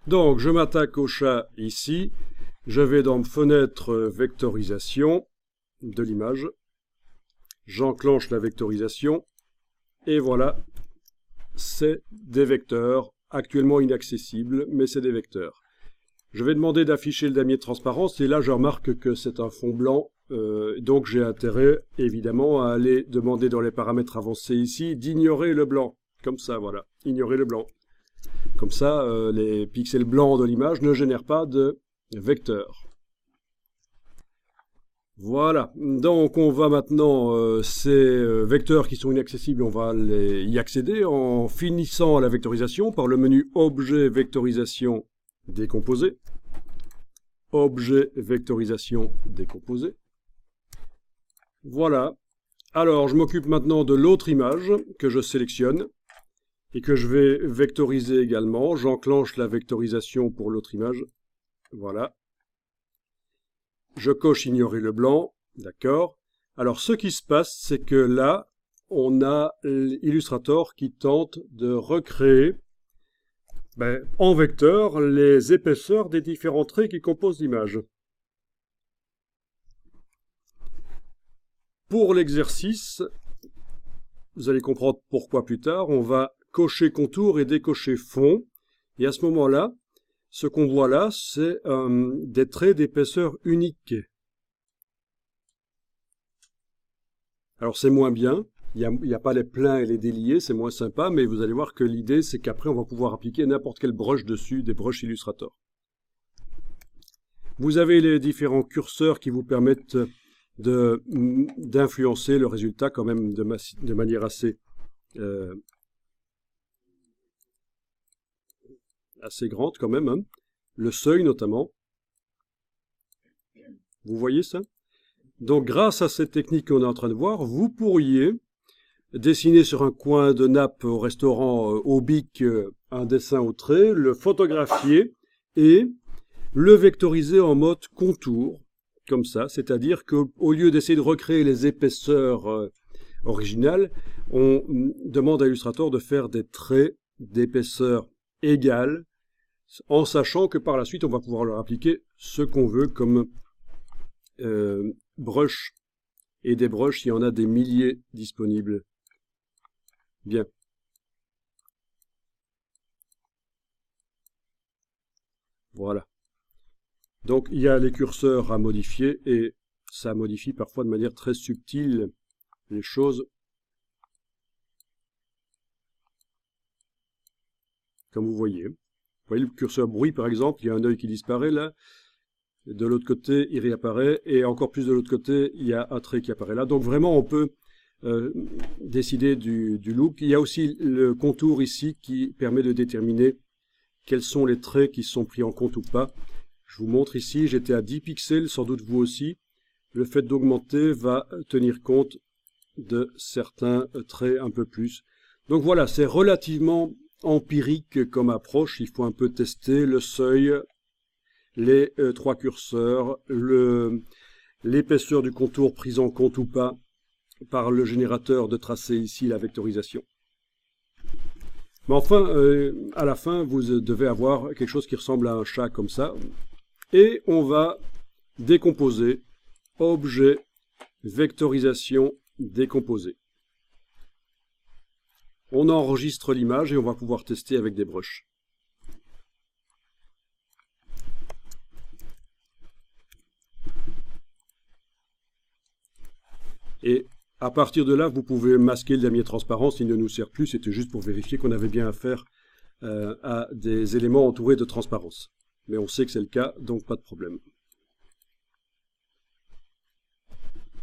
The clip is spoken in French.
Donc, je m'attaque au chat ici. Je vais dans Fenêtre vectorisation de l'image. J'enclenche la vectorisation. Et voilà, c'est des vecteurs, actuellement inaccessibles, mais c'est des vecteurs. Je vais demander d'afficher le damier de transparence, et là je remarque que c'est un fond blanc, donc j'ai intérêt évidemment à aller demander dans les paramètres avancés ici d'ignorer le blanc. Comme ça, voilà, ignorer le blanc. Comme ça, les pixels blancs de l'image ne génèrent pas de vecteurs. Voilà, donc on va maintenant, ces vecteurs qui sont inaccessibles, on va y accéder en finissant la vectorisation par le menu Objet Vectorisation Décomposé. Objet Vectorisation Décomposé. Voilà. Alors, je m'occupe maintenant de l'autre image que je sélectionne et que je vais vectoriser également. J'enclenche la vectorisation pour l'autre image. Voilà. Je coche ignorer le blanc. D'accord. Alors, ce qui se passe, c'est que là, on a Illustrator qui tente de recréer en vecteur les épaisseurs des différents traits qui composent l'image. Pour l'exercice, vous allez comprendre pourquoi plus tard, on va cocher contour et décocher fond. Et à ce moment-là, ce qu'on voit là, c'est des traits d'épaisseur unique. Alors c'est moins bien, il n'y a pas les pleins et les déliés, c'est moins sympa, mais vous allez voir que l'idée, c'est qu'après, on va pouvoir appliquer n'importe quel brush dessus, des brushes Illustrator. Vous avez les différents curseurs qui vous permettent d'influencer le résultat quand même de manière assez grande quand même, hein. Le seuil notamment. Vous voyez ça? Donc grâce à cette technique qu'on est en train de voir, vous pourriez dessiner sur un coin de nappe au restaurant au bic un dessin au trait, le photographier et le vectoriser en mode contour, comme ça, c'est-à-dire qu'au lieu d'essayer de recréer les épaisseurs originales, on demande à Illustrator de faire des traits d'épaisseur égale, en sachant que par la suite, on va pouvoir leur appliquer ce qu'on veut comme brush. Et des brushes, il y en a des milliers disponibles. Bien. Voilà. Donc, il y a les curseurs à modifier et ça modifie parfois de manière très subtile les choses. Comme vous voyez. Vous voyez le curseur bruit, par exemple, il y a un œil qui disparaît là. De l'autre côté, il réapparaît. Et encore plus de l'autre côté, il y a un trait qui apparaît là. Donc vraiment, on peut décider du look. Il y a aussi le contour ici qui permet de déterminer quels sont les traits qui sont pris en compte ou pas. Je vous montre ici, j'étais à 10 pixels, sans doute vous aussi. Le fait d'augmenter va tenir compte de certains traits un peu plus. Donc voilà, c'est relativement empirique comme approche. Il faut un peu tester le seuil, les trois curseurs, l'épaisseur du contour prise en compte ou pas par le générateur de tracé ici, la vectorisation. Mais enfin, à la fin, vous devez avoir quelque chose qui ressemble à un chat comme ça. Et on va décomposer, objet, vectorisation, décomposer. On enregistre l'image et on va pouvoir tester avec des brushes. Et à partir de là, vous pouvez masquer le damier transparence, il ne nous sert plus, c'était juste pour vérifier qu'on avait bien affaire à des éléments entourés de transparence. Mais on sait que c'est le cas, donc pas de problème.